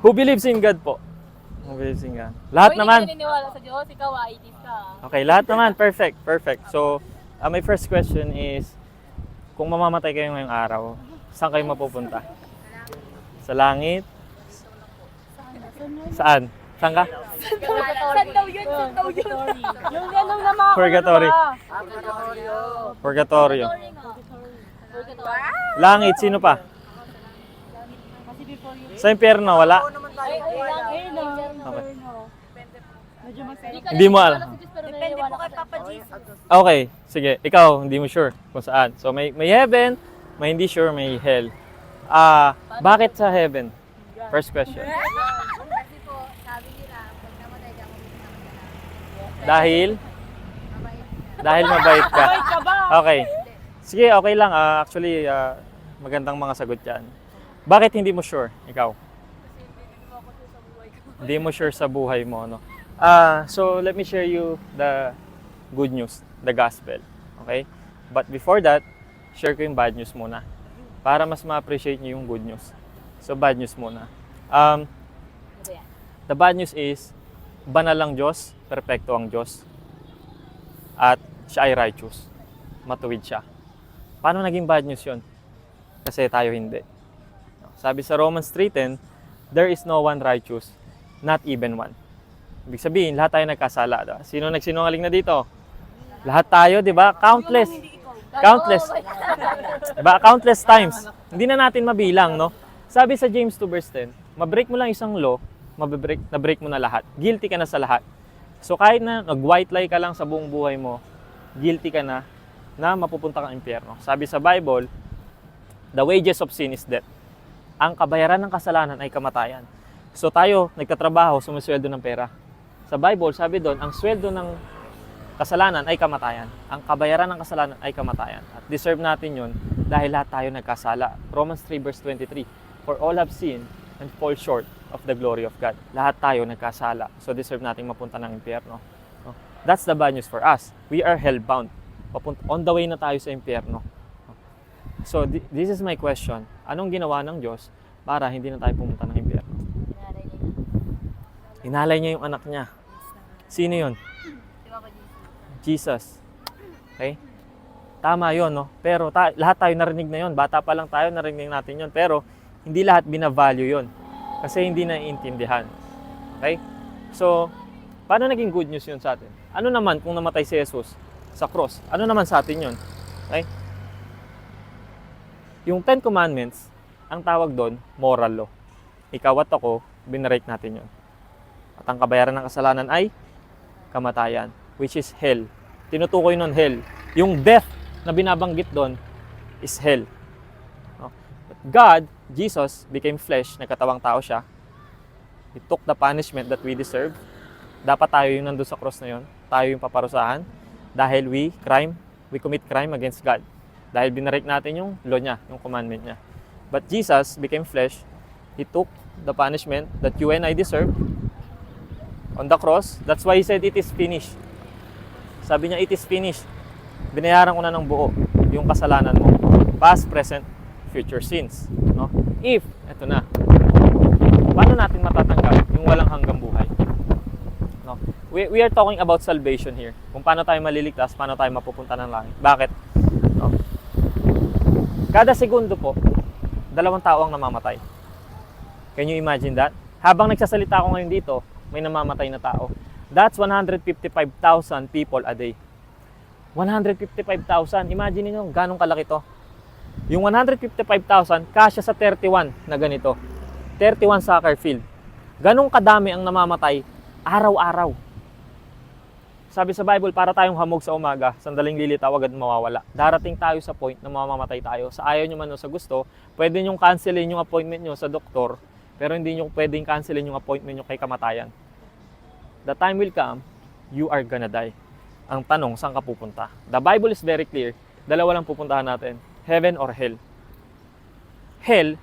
Who believes in God po? Who believes in God? Lahat naman. Hindi ka naniniwala sa Diyos, ikaw atheist ka. Okay, lahat naman. Perfect, perfect. So, my first question is, kung mamamatay kayo ngayong araw, saan kayo mapupunta? Sa langit? Saan? Saan ka? Saan daw yun? Saan daw yun? Yung ganun na mga Purgatory. Purgatorio. Langit, sino pa? Kasi before you... Sa impyerno, wala? Ay, Okay. medyo Hindi mo alam. Depende po kay Papa Jesus. Okay, sige. Ikaw, hindi mo sure kung saan. So, may heaven, may hindi sure, may hell. Bakit sa heaven? First question. Kasi po, sabi nila, pag namatay ka, Dahil? Dahil mabait ka. Okay. Sige, okay lang. Actually, magandang mga sagot yan. Bakit hindi mo sure? Ikaw? Hindi mo sure sa buhay mo, no? So, let me share you the good news, the gospel. Okay? But before that, share ko yung bad news muna. Para mas ma-appreciate nyo yung good news. So, bad news muna. The bad news is, banal ang Diyos, perpekto ang Diyos, at siya ay righteous. Matuwid siya. Paano naging bad news yun? Kasi tayo hindi. Sabi sa Romans 3:10, there is no one righteous, not even one. Ibig sabihin, lahat tayo nagkasala. Sino nagsinungaling na dito? Lahat tayo, di ba? Countless. Countless. Diba? Countless times. Hindi na natin mabilang, no? Sabi sa James 2 verse 10, mabreak mo lang isang law, na-break mo na lahat. Guilty ka na sa lahat. So kahit na nag-white lie ka lang sa buong buhay mo, guilty ka na mapupunta kang impyerno. Sabi sa Bible, the wages of sin is death. Ang kabayaran ng kasalanan ay kamatayan. So tayo, nagtatrabaho, sumusweldo ng pera. Sa Bible, sabi doon, ang sweldo ng kasalanan ay kamatayan. Ang kabayaran ng kasalanan ay kamatayan. At deserve natin yun dahil lahat tayo nagkasala. Romans 3 verse 23, for all have sinned and fall short of the glory of God. Lahat tayo nagkasala. So deserve nating mapunta ng impyerno. That's the bad news for us. We are hellbound. On the way na tayo sa impyerno. So this is my question. Anong ginawa ng Diyos para hindi na tayo pumunta ng impyerno? Inalay niya yung anak niya. Sino yun? Jesus. Okay? Tama yun, no? Pero lahat tayo narinig na yun. Bata pa lang tayo, narinig natin yun. Pero hindi lahat binavalue yun. Kasi hindi naiintindihan. Okay? So, paano naging good news yun sa atin? Ano naman kung namatay si Jesus sa cross? Ano naman sa atin yun? Okay? Yung 10 Commandments, ang tawag doon, moral law. Ikaw at ako, binarake natin yun. At ang kabayaran ng kasalanan ay kamatayan, which is hell. Tinutukoy nun hell. Yung death na binabanggit doon is hell. But God, Jesus, became flesh, nagkatawang tao siya. He took the punishment that we deserve. Dapat tayo yung nandun sa cross na yun. Tayo yung paparusahan. Dahil we commit crime against God. Dahil binarake natin yung law niya, yung commandment niya. But Jesus became flesh. He took the punishment that you and I deserve on the cross. That's why He said, it is finished. Sabi niya, it is finished. Binayaran ko na ng buo yung kasalanan mo. Past, present, future sins. No? If, eto na, paano natin matatanggap yung walang hanggang buhay? No? We are talking about salvation here. Kung paano tayo maliligtas, paano tayo mapupunta ng langit. Bakit? No? Kada segundo po, 2 tao ang namamatay. Can you imagine that? Habang nagsasalita ako ngayon dito, may namamatay na tao. That's 155,000 people a day. 155,000. Imagine niyo ganong kalaki to. Yung 155,000, kasya sa 31 na ganito. 31 soccer field. Ganong kadami ang namamatay araw-araw. Sabi sa Bible, para tayong hamog sa umaga, sandaling lilitaw agad mawawala. Darating tayo sa point na mamamatay tayo. Sa ayaw nyo man o sa gusto, pwede nyo cancelin yung appointment nyo sa doktor, pero hindi nyo pwedeng cancelin yung appointment nyo kay kamatayan. The time will come, you are gonna die. Ang tanong, saan ka pupunta? The Bible is very clear. Dalawa lang pupuntahan natin. Heaven or hell. Hell,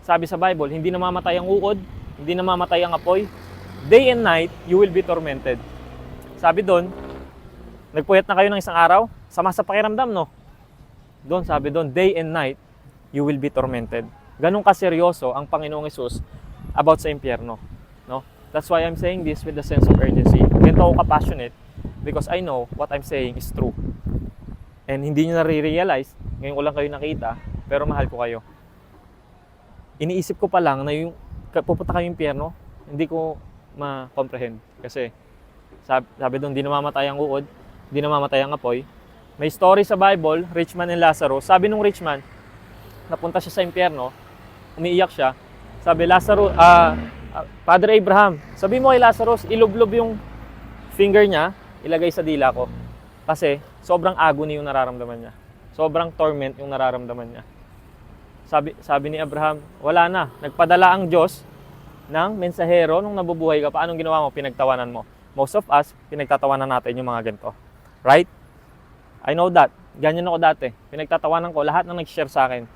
sabi sa Bible, hindi namamatay ang uod, hindi namamatay ang apoy. Day and night, you will be tormented. Sabi doon, nagpuyat na kayo ng isang araw, sama sa pakiramdam, no? Doon, sabi doon, day and night, you will be tormented. Ganun kaseryoso ang Panginoong Hesus about sa impyerno. No? That's why I'm saying this with a sense of urgency. Ganito ako ka-passionate because I know what I'm saying is true. And hindi nyo nare-realize, ngayon ko lang kayo nakita, pero mahal ko kayo. Iniisip ko pa lang na yung pupunta kayo impyerno, hindi ko ma-comprehend. Kasi sabi doon, di namamatay ang uod, di namamatay ang apoy. May story sa Bible, rich man and Lazarus. Sabi nung rich man, napunta siya sa impyerno, umiiyak siya. Sabi, Lazarus, Father Abraham, sabi mo kay Lazarus, ilublob yung finger niya, ilagay sa dila ko. Kasi sobrang agony yung nararamdaman niya. Sobrang torment yung nararamdaman niya. Sabi ni Abraham, wala na. Nagpadala ang Diyos ng mensahero nung nabubuhay ka pa. Anong ginawa mo? Pinagtawanan mo. Most of us, pinagtatawanan natin yung mga ganito. Right? I know that. Ganyan ako dati. Pinagtatawanan ko. Lahat ng nag-share sa akin.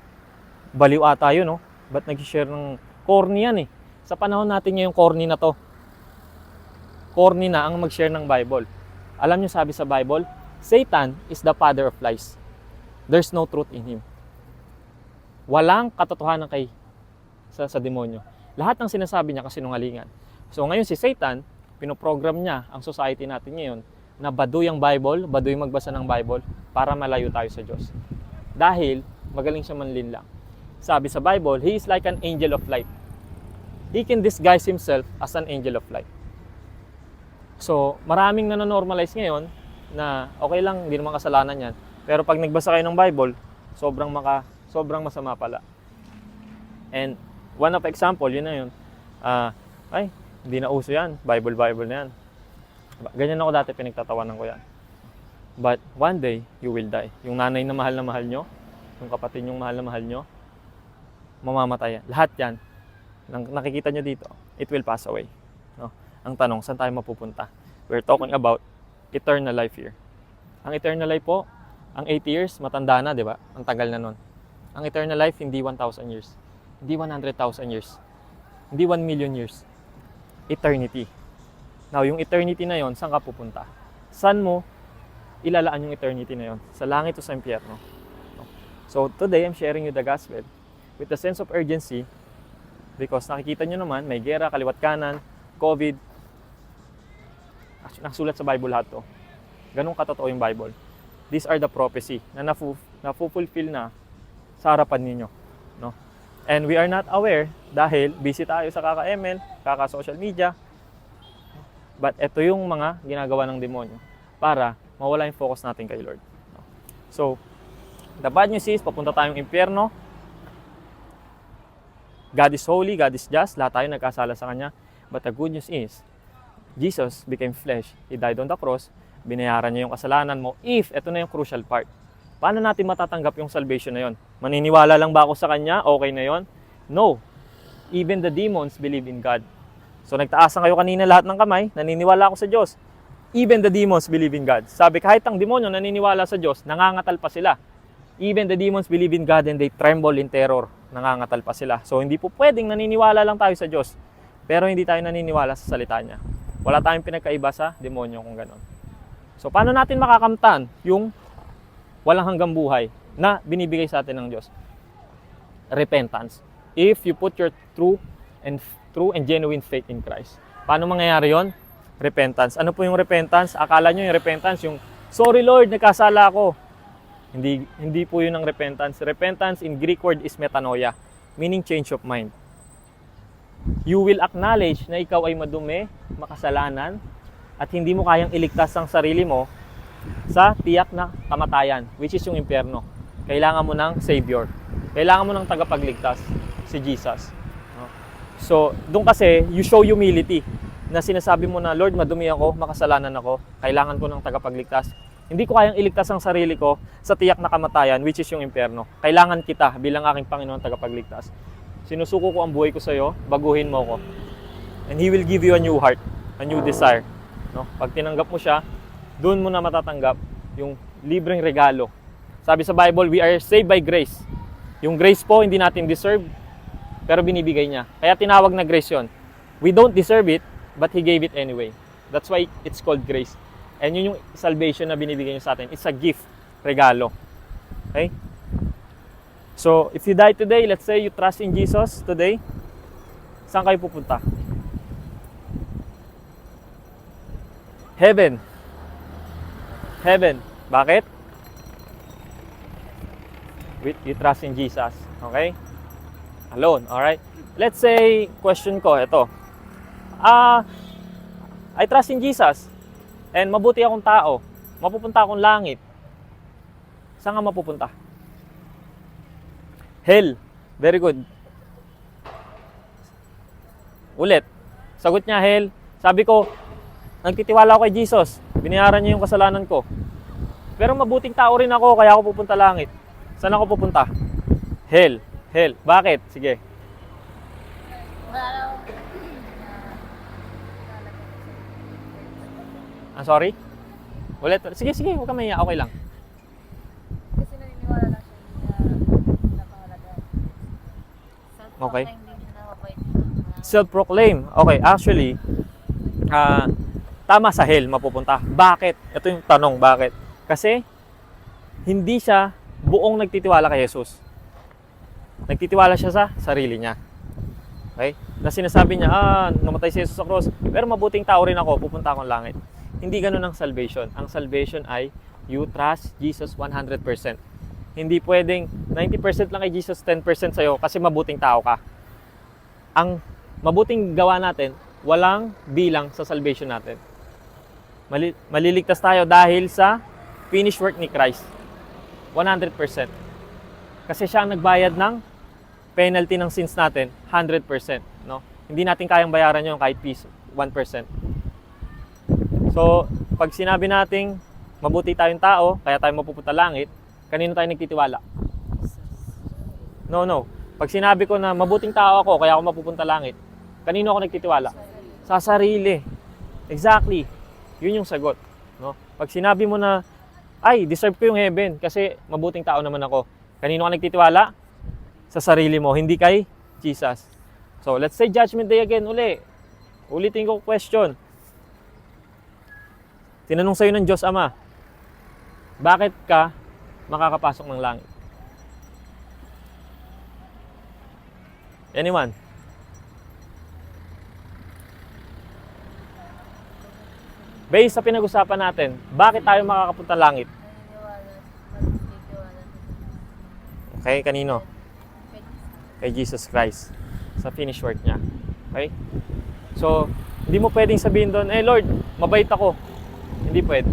Baliw ata yun, no? Ba't nag-share ng corny yan eh? Sa panahon natin ngayong corny na to. Corny na ang mag-share ng Bible. Alam niyo sabi sa Bible, Satan is the father of lies. There's no truth in him. Walang katotohanan sa demonyo. Lahat ng sinasabi niya kasinungalingan. So ngayon si Satan, pinoprogram niya ang society natin ngayon na baduy ang Bible, baduy magbasa ng Bible para malayo tayo sa Diyos. Dahil magaling siya manlinlang. Sabi sa Bible, he is like an angel of light. He can disguise himself as an angel of light. So maraming nanonormalize ngayon na okay lang, hindi naman kasalanan yan. Pero pag nagbasa kayo ng Bible, sobrang masama pala. And one of example, yun na yun. Ay, hindi na uso yan. Bible na yan. Ganyan ako dati, pinagtatawanan ko yan. But one day, you will die. Yung nanay na mahal nyo, yung kapatid yung mahal na mahal nyo, mamamatay yan. Lahat yan, nakikita nyo dito, it will pass away. No? Ang tanong, saan tayo mapupunta? We're talking about eternal life here. Ang eternal life po, ang 80 years, matanda na, di ba? Ang tagal na nun. Ang eternal life, hindi 1,000 years. Hindi 100,000 years. Hindi 1 million years. Eternity. Now, yung eternity na yon, saan ka pupunta? Saan mo ilalaan yung eternity na yon? Sa langit o sa impyerno? So, today, I'm sharing you the gospel with a sense of urgency because nakikita nyo naman, may gera, kaliwat kanan, COVID. Actually, nakasulat sa Bible lahat to. Ganun katotoo yung Bible. These are the prophecy na napufulfill na sa harapan ninyo. No? And we are not aware dahil busy tayo sa kaka-ML, kaka-social media. But ito yung mga ginagawa ng demonyo para mawala yung focus natin kay Lord. No? So, the bad news is, papunta tayong impyerno. God is holy, God is just, lahat tayo nagkasala sa Kanya. But the good news is, Jesus became flesh. He died on the cross. Binayaran niya yung kasalanan mo. If, ito na yung crucial part. Paano natin matatanggap yung salvation na yon? Maniniwala lang ba ako sa Kanya? Okay na yon? No. Even the demons believe in God. So nagtaasan kayo kanina lahat ng kamay, naniniwala ako sa Diyos. Even the demons believe in God. Sabi kahit ang demonyo naniniwala sa Diyos, nangangatal pa sila. Even the demons believe in God and they tremble in terror. Nangangatal pa sila. So hindi po pwedeng naniniwala lang tayo sa Diyos, pero hindi tayo naniniwala sa salita niya. Wala tayong pinagkaiba sa demonyo kung gano'n. So paano natin makakamtan yung walang hanggang buhay na binibigay sa atin ng Diyos? Repentance. If you put your true and genuine faith in Christ. Paano mangyayari yon? Repentance. Ano po yung repentance? Akala nyo yung repentance, yung sorry Lord, nagkasala ako. Hindi po yun ang repentance. Repentance in Greek word is metanoia, meaning change of mind. You will acknowledge na ikaw ay madumi, makasalanan, at hindi mo kayang iligtas ang sarili mo sa tiyak na kamatayan, which is yung impyerno. Kailangan mo ng Savior. Kailangan mo ng tagapagligtas, si Jesus. So, doon kasi, you show humility na sinasabi mo na, Lord, madumi ako, makasalanan ako, kailangan ko ng tagapagligtas. Hindi ko kayang iligtas ang sarili ko sa tiyak na kamatayan, which is yung impyerno. Kailangan kita bilang aking Panginoon tagapagligtas. Sinusuko ko ang buhay ko sa iyo, baguhin mo ko. And He will give you a new heart, a new desire. No? Pag tinanggap mo siya, doon mo na matatanggap yung libreng regalo. Sabi sa Bible, we are saved by grace. Yung grace po, hindi natin deserve, pero binibigay niya. Kaya tinawag na grace yun. We don't deserve it, but He gave it anyway. That's why it's called grace. And yun yung salvation na binibigay niya sa atin. It's a gift, regalo. Okay? So, if you die today, let's say you trust in Jesus today, Saan kayo pupunta? Heaven. Heaven. Bakit? You trust in Jesus. Okay? Alone. Alright? Let's say, question ko, ito. I trust in Jesus. And mabuti akong tao. Mapupunta akong langit. Saan ka mapupunta? Hell. Very good. Ulit. Sagot niya, hell. Sabi ko, nagtitiwala ako kay Jesus. Binayaran niya yung kasalanan ko. Pero mabuting tao rin ako, kaya ako pupunta langit. Saan ako pupunta? Hell. Hell. Bakit? Sige. Sorry? Ulit. Sige, huwag ka mahiya. Okay lang. Kasi naniniwala lang siya na napakalaga. Okay. Self-proclaim din siya na mabait. Self-proclaim. Okay, actually, tama sa hell mapupunta. Bakit? Ito yung tanong, bakit? Kasi, hindi siya buong nagtitiwala kay Jesus. Nagtitiwala siya sa sarili niya. Okay? Na sinasabi niya, namatay si Jesus sa cross, pero mabuting tao rin ako, pupunta akong langit. Hindi ganun ang salvation. Ang salvation ay, you trust Jesus 100%. Hindi pwedeng 90% lang kay Jesus, 10% sa'yo, kasi mabuting tao ka. Ang mabuting gawa natin, walang bilang sa salvation natin. Maliligtas tayo dahil sa finished work ni Christ. 100%. Kasi siya ang nagbayad ng penalty ng sins natin, 100%. No? Hindi natin kayang bayaran yun kahit 1%. So, pag sinabi nating mabuti tayong tao, kaya tayo mapupunta langit, kanino tayo nagtitiwala? No. Pag sinabi ko na mabuting tao ako, kaya ako mapupunta langit, kanino ako nagtitiwala? Sa sarili. Exactly. Yun yung sagot. No? Pag sinabi mo na, ay, deserve ko yung heaven kasi mabuting tao naman ako. Kanino ka nagtitiwala? Sa sarili mo, hindi kay Jesus. So, let's say Judgment Day again uli. Ulitin ko question. Tinanong sa'yo ng Diyos Ama, bakit ka makakapasok ng langit? Anyone? Based sa pinag-usapan natin, bakit tayo makakapunta langit? Naniniwala. Okay, kanino? Kay Jesus Christ. Sa finish work niya. Okay? So, hindi mo pwedeng sabihin doon, Lord, mabait ako. Hindi pwede.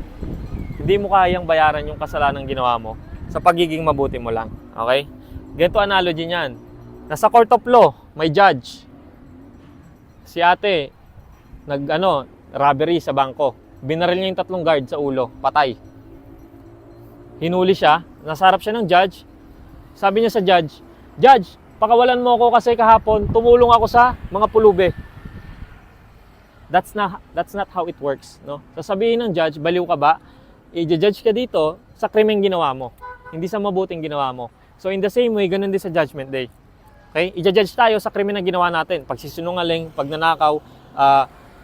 Hindi mo kayang bayaran yung kasalanan ginawa mo sa pagiging mabuti mo lang. Okay? Ganito analogy niyan. Nasa court of law, may judge. Si ate, robbery sa bangko. Binaril niya yung 3 guard sa ulo, patay. Hinuli siya, nasa harap siya ng judge. Sabi niya sa judge, Judge, pakawalan mo ako kasi kahapon tumulong ako sa mga pulube. That's not how it works, no? Sasabihin ng judge, baliw ka ba? I-judge ka dito sa krimeng ginawa mo, hindi sa mabuting ginawa mo. So in the same way, ganun din sa Judgment Day. Okay? I-judge tayo sa krimen na ginawa natin. Pagsisinungaling, pagnanakaw,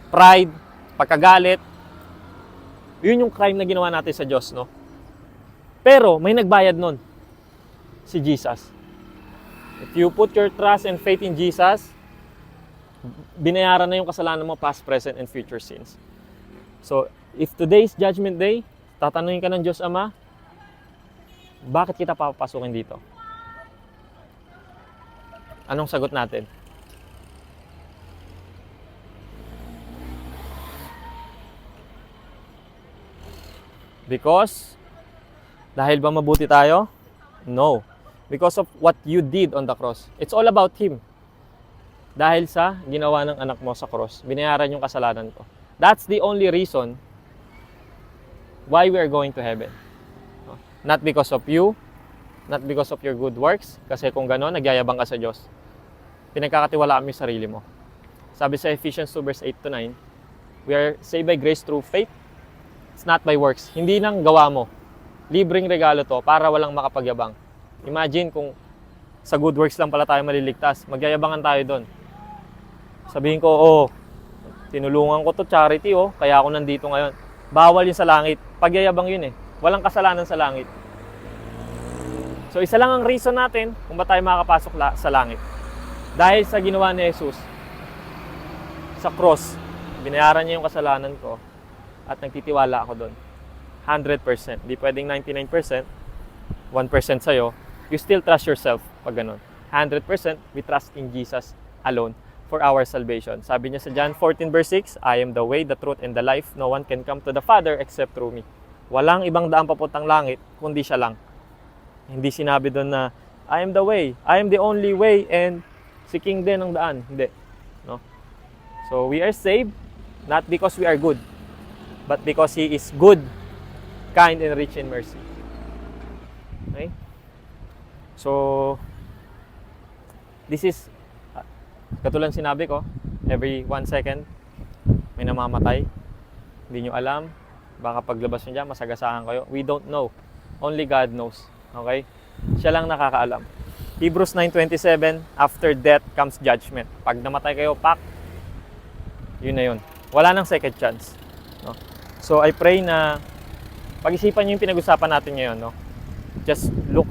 pride, pagkagalit. Yun yung crime na ginawa natin sa Diyos, no? Pero may nagbayad nun. Si Jesus. If you put your trust and faith in Jesus, binayaran na yung kasalanan mo, past, present, and future sins. So, if today's Judgment Day, tatanungin ka ng Diyos Ama, bakit kita papapasukin dito? Anong sagot natin? Because, dahil ba mabuti tayo? No. Because of what you did on the cross. It's all about Him. Dahil sa ginawa ng anak mo sa cross, binayaran yung kasalanan ko. That's the only reason why we are going to heaven. Not because of you, not because of your good works, kasi kung gano'n, nagyayabang ka sa Diyos. Pinagkakatiwalaan mo yung sarili mo. Sabi sa Ephesians 2 verse 8 to 9, we are saved by grace through faith. It's not by works. Hindi nang gawa mo. Libreng regalo to para walang makapagyabang. Imagine kung sa good works lang pala tayo maliligtas. Magyayabangan tayo doon. Sabihin ko, tinulungan ko to charity, kaya ako nandito ngayon. Bawal yun sa langit. Pagyayabang yun eh. Walang kasalanan sa langit. So isa lang ang reason natin kung ba tayo makakapasok sa langit. Dahil sa ginawa ni Jesus sa cross, binayaran niya yung kasalanan ko at nagtitiwala ako doon. 100%. Di pwedeng 99%, 1% sa'yo. You still trust yourself pag ganun. 100% we trust in Jesus alone for our salvation. Sabi niya sa John 14 verse 6, I am the way, the truth, and the life. No one can come to the Father except through me. Walang ibang daan papuntang langit, kundi siya lang. Hindi sinabi doon na, I am the way, I am the only way, and si King din ang daan. Hindi. No? So we are saved, not because we are good, but because He is good, kind, and rich in mercy. Okay? So, this is, katulad sinabi ko, every 1 second, may namamatay. Hindi nyo alam. Baka paglabas nyo dyan, masagasaan kayo. We don't know. Only God knows. Okay? Siya lang nakakaalam. Hebrews 9:27, after death comes judgment. Pag namatay kayo, pak, yun na yun. Wala nang second chance. No? So, I pray na pag-isipan nyo yung pinag-usapan natin ngayon. No? Just look.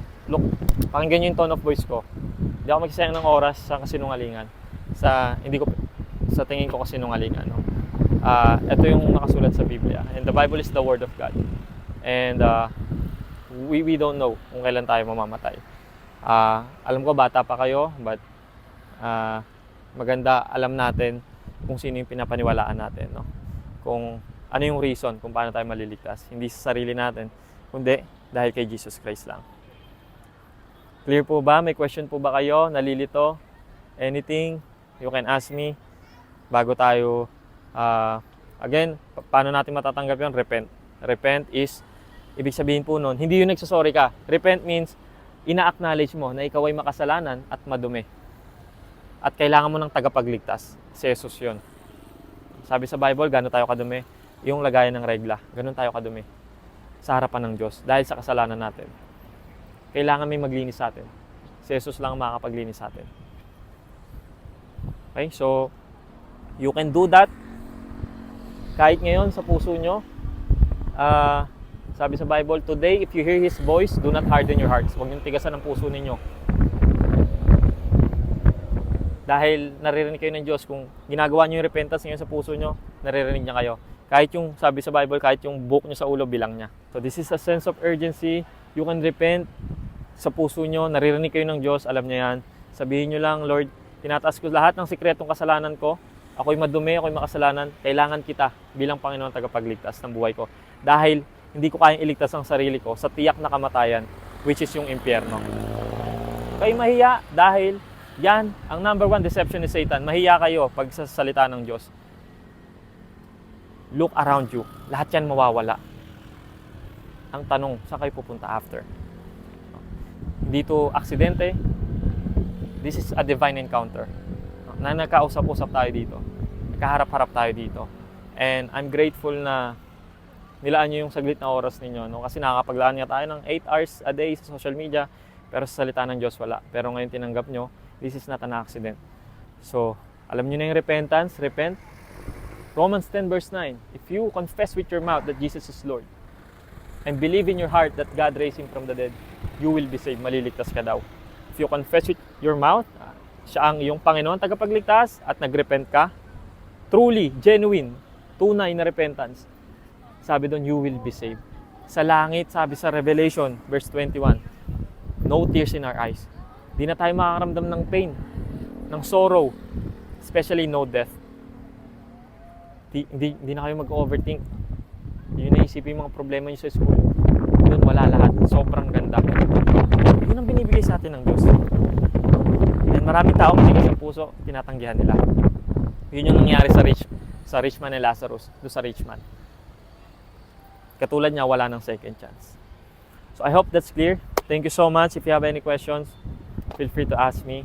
Pakinggan nyo yung tone of voice ko. Hindi ako magsasayang ng oras sa kasinungalingan. Sa tingin ko kasinungalingan. No? Ito yung nakasulat sa Biblia. And the Bible is the Word of God. And we don't know kung kailan tayo mamamatay. Alam ko bata pa kayo, but maganda alam natin kung sino yung pinapaniwalaan natin. No? Kung ano yung reason kung paano tayo maliligtas. Hindi sa sarili natin, kundi dahil kay Jesus Christ lang. Clear po ba? May question po ba kayo? Nalilito? Anything? You can ask me. Bago tayo, again, paano natin matatanggap yun? Repent. Repent is, ibig sabihin po nun, hindi yun nagsasorry ka. Repent means, ina-acknowledge mo na ikaw ay makasalanan at madumi. At kailangan mo ng tagapagligtas. Si Jesus yun. Sabi sa Bible, gano'n tayo kadumi? Yung lagayan ng regla. Gano'n tayo kadumi. Sa harapan ng Diyos. Dahil sa kasalanan natin. Kailangan may maglinis sa atin. Si Jesus lang ang makakapaglinis sa atin. Okay? So, you can do that. Kahit ngayon sa puso nyo. Sabi sa Bible, today, if you hear His voice, do not harden your hearts. Huwag niyong tigasan ang puso ninyo. Dahil naririnig kayo ng Diyos, kung ginagawa niyo yung repentance ngayon sa puso nyo, naririnig niya kayo. Kahit yung, sabi sa Bible, kahit yung buhok nyo sa ulo, bilang niya. So this is a sense of urgency. You can repent sa puso nyo, naririnig kayo ng Diyos, alam niya yan. Sabihin nyo lang, Lord, tinataas ko lahat ng sikretong kasalanan ko. Ako'y madumi, ako'y makasalanan. Kailangan kita bilang Panginoon tagapagligtas ng buhay ko. Dahil hindi ko kayang iligtas ang sarili ko sa tiyak na kamatayan, which is yung impyerno. Kayo mahiya dahil yan, ang number 1 deception ni Satan. Mahiya kayo pag sa salita ng Diyos. Look around you. Lahat yan mawawala. Ang tanong, saan kayo pupunta after? Hindi to aksidente. This is a divine encounter. Na nagkausap-usap tayo dito. Nagkaharap-harap tayo dito. And I'm grateful na nilaan nyo yung saglit na oras ninyo. No? Kasi nakakapaglaan nga tayo ng 8 hours a day sa social media. Pero sa salita ng Diyos, wala. Pero ngayon tinanggap nyo, this is not an accident. So, alam nyo na yung repentance, repent. Romans 10 verse 9, if you confess with your mouth that Jesus is Lord, and believe in your heart that God raised Him from the dead, you will be saved. Maliligtas ka daw. If you confess with your mouth, siya ang iyong Panginoon tagapagligtas, at nagrepent ka, truly, genuine, tunay na repentance, sabi doon, you will be saved. Sa langit, sabi sa Revelation, verse 21, no tears in our eyes. Di na tayo makakaramdam ng pain, ng sorrow, especially no death. Hindi na kayo mag-overthink. Hindi nyo naisipin yung mga problema nyo sa school. Yun, wala lahat. Sobrang ganda. Yun ang binibigay sa atin ng Diyos. And maraming tao matigas ang puso, tinatanggihan nila. Yun yung nangyari sa rich man and Lazarus, doon sa rich man. Katulad niya, wala ng second chance. So I hope that's clear. Thank you so much. If you have any questions, feel free to ask me.